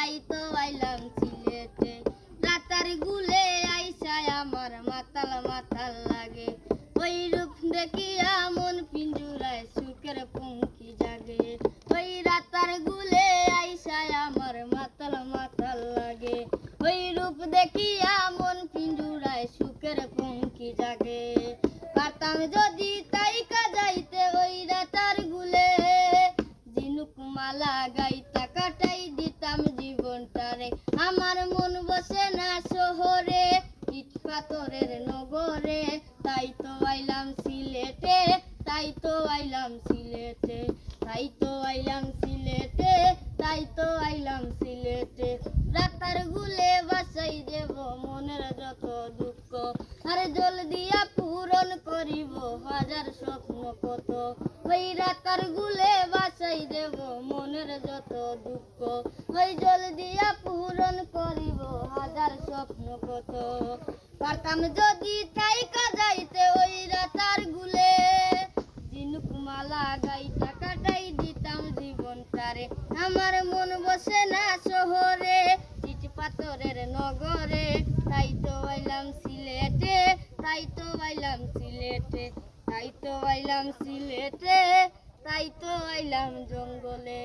তাই তো আইলাম সিলেটে। রাতার গুলে আইসায় আমার মাতাল মাতাল লাগে, ওই রূপ দেখিয়া মন পিঞ্জুরায় সুখের পঙ্কি জাগে। ওই রাতার গুলে আইসায় আমার মাতাল মাতাল লাগে, ওই রূপ দেখিয়া মন পিঞ্জুরায় সুখের পঙ্কি জাগে। পারতাম যদি তাইকা যাইতে ওই রাতার গুলে, ঝিনুক মালা গাইতা কাটাই দিতাম জীবনটারে। আমার মন বসে না শহরে, ইট পাথরের নগরে, তাই তো আইলাম সিলেটে, তাই তো আইলাম সিলেটে, তাই তো আইলাম সিলেটে, তাই তো আইলাম সিলেটে। রাতার গুলে বাসাই দেব মনের যত দুঃখ, আরে জল দিয়া পূরণ করিব হাজার স্বপ্ন কত। ওই রাতার গুলে বাসাই দেব মনের যত দুঃখ, ওই জল দিয়া পূরণ করিব হাজার স্বপ্ন কত। পারতাম যদি থাইকা যাইতে ওই রাতার গুলে, ঝিনুক মালা গাইতা কাটাই দিতাম জীবনটারে। আমার মন বসে না শহরে, ইট পাথরের নগরে, তাই তো আইলাম সিলেটে, তাই তো আইলাম সিলেটে, তাই তো আইলাম সিলেটে, তাই তো আইলাম জঙ্গলে।